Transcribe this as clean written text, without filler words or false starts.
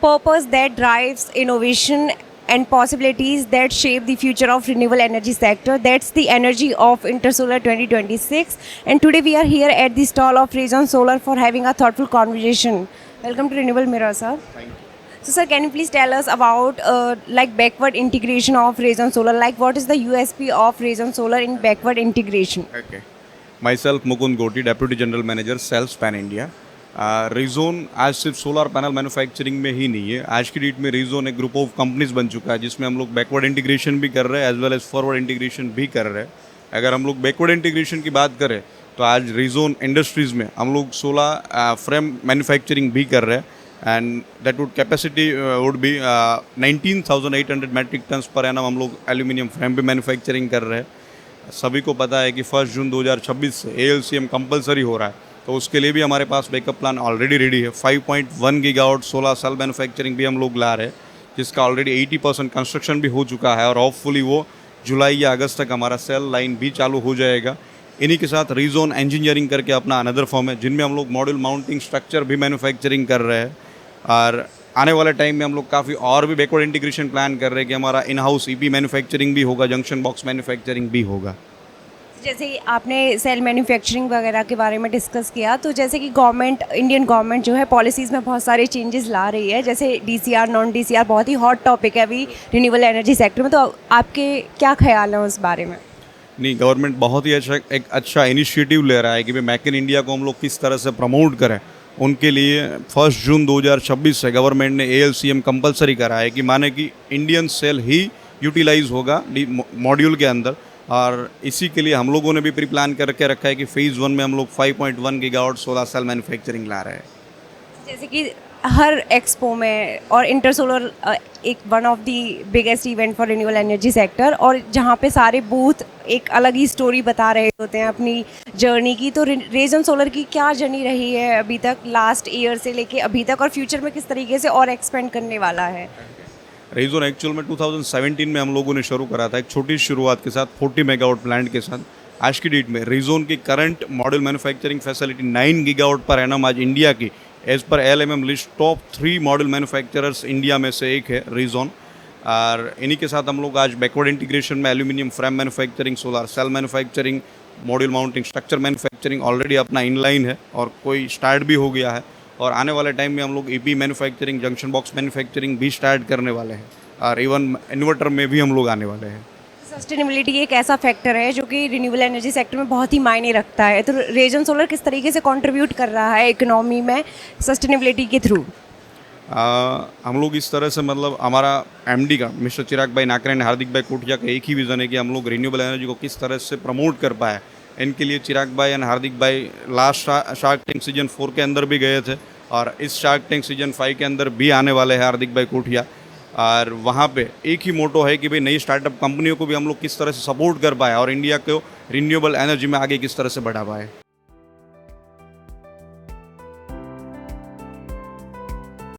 purpose that drives innovation and possibilities that shape the future of renewable energy sector. That's the energy of Intersolar 2026. And today we are here at the stall of Raison Solar for having a thoughtful conversation. Welcome to Renewable Mirror, sir. Thank you. So, sir, can you please tell us about like backward integration of Raison Solar? Like, what is the USP of Raison Solar in backward integration? Okay. Myself, Mukund Goti, Deputy General Manager, Sales Pan India. रेजोन आज सिर्फ solar panel manufacturing में ही नहीं है. आज की date में रेजोन एक group of companies बन चुका है जिसमें हम लोग बैकवर्ड इंटीग्रेशन भी कर रहे हैं as well as forward integration भी कर रहे हैं. अगर हम लोग बैकवर्ड इंटीग्रेशन की बात करें तो आज रेजोन इंडस्ट्रीज़ में हम लोग 16 फ्रेम मैन्युफैक्चरिंग भी कर रहे हैं and that would capacity would be 19,800 metric tons per annum. हम लोग एल्यूमिनियम फ्रेम भी मैन्युफैक्चरिंग कर रहे हैं. सभी को पता है कि 1 जून 2026 से ALCM कंपलसरी हो रहा है, तो उसके लिए भी हमारे पास बैकअप प्लान ऑलरेडी रेडी है. 5.1 गीगावाट सोलर सेल मैन्युफैक्चरिंग भी हम लोग ला रहे हैं जिसका ऑलरेडी 80% कंस्ट्रक्शन भी हो चुका है और होपफुली वो जुलाई या अगस्त तक हमारा सेल लाइन भी चालू हो जाएगा. इन्हीं के साथ रीजोन इंजीनियरिंग करके अपना अनदर फॉर्म है जिनमें हम लोग मॉड्यूल माउंटिंग स्ट्रक्चर भी मैन्युफैक्चरिंग कर रहे हैं. और आने वाले टाइम में हम लोग काफ़ी और भी बैकवर्ड इंटीग्रेशन प्लान कर रहे हैं कि हमारा इन हाउस EP मैन्युफैक्चरिंग भी होगा, जंक्शन बॉक्स मैन्युफैक्चरिंग भी होगा. जैसे आपने सेल मैन्युफैक्चरिंग वगैरह के बारे में डिस्कस किया, तो जैसे कि गवर्नमेंट, इंडियन गवर्नमेंट जो है पॉलिसीज़ में बहुत सारे चेंजेस ला रही है, जैसे DCR, नॉन DCR बहुत ही हॉट टॉपिक है अभी रिन्यूएबल एनर्जी सेक्टर में. तो आपके क्या ख्याल हैं उस बारे में? नहीं, गवर्नमेंट बहुत ही एक अच्छा इनिशिएटिव ले रहा है कि भाई मेक इन इंडिया को हम लोग किस तरह से प्रमोट करें. उनके लिए 1 जून 2026 से गवर्नमेंट ने ALCM कंपलसरी करा है कि माने कि इंडियन सेल ही यूटिलाइज होगा मॉड्यूल के अंदर. और इसी के लिए हम लोगों ने भी प्री प्लान करके रखा है कि फेज़ 1 में हम लोग 5.1 गीगावाट सोलर सेल मैन्युफैक्चरिंग ला रहे हैं. जैसे कि हर एक्सपो में और इंटरसोलर एक one of the biggest event for renewable energy sector, और जहाँ पे सारे बूथ एक अलग ही स्टोरी बता रहे होते हैं अपनी जर्नी की. तो रेजन सोलर की क्या जर्नी रही है अभी तक, लास्ट ईयर से लेके अभी तक, और फ्यूचर में किस तरीके से और एक्सपेंड करने वाला है? रेजोन एक्चुअल में 2017 में हम लोगों ने शुरू करा था एक छोटी शुरुआत के साथ 40 मेगावाट प्लांट के साथ. आज की डेट में रेजोन की current model manufacturing facility 9 gigawatt per annum आज इंडिया की एज पर LMM list top 3 model manufacturers India में से एक है रेजोन. और इन्हीं के साथ हम लोग आज बैकवर्ड इंटीग्रेशन में aluminium frame manufacturing, solar cell manufacturing, module mounting structure manufacturing already अपना इनलाइन है और कोई स्टार्ट भी हो गया है. और आने वाले टाइम में हम लोग EP manufacturing, junction box manufacturing भी स्टार्ट करने वाले हैं और इवन इन्वर्टर में भी हम लोग आने वाले हैं. सस्टेनेबिलिटी एक ऐसा फैक्टर है जो कि रिन्यूएबल एनर्जी सेक्टर में बहुत ही मायने रखता है. तो रेजन सोलर किस तरीके से कंट्रीब्यूट कर रहा है इकोनॉमी में सस्टेनेबिलिटी के थ्रू? हम लोग इस तरह से मतलब हमारा MD का मिस्टर चिराग भाई नाकरे ने हार्दिक भाई कोठिया का एक ही विज़न है कि हम लोग रिन्यूएबल एनर्जी को किस तरह से प्रमोट कर पाए. इनके लिए चिराग भाई एंड हार्दिक भाई लास्ट शार्क टैंक सीजन 4 के अंदर भी गए थे और इस शार्क टैंक सीजन 5 के अंदर भी आने वाले हैं हार्दिक भाई कोठिया. और वहाँ पे एक ही मोटो है कि भाई नई स्टार्टअप कंपनियों को भी हम लोग किस तरह से सपोर्ट कर पाए और इंडिया को रिन्यूएबल एनर्जी में आगे किस तरह से बढ़ा पाए.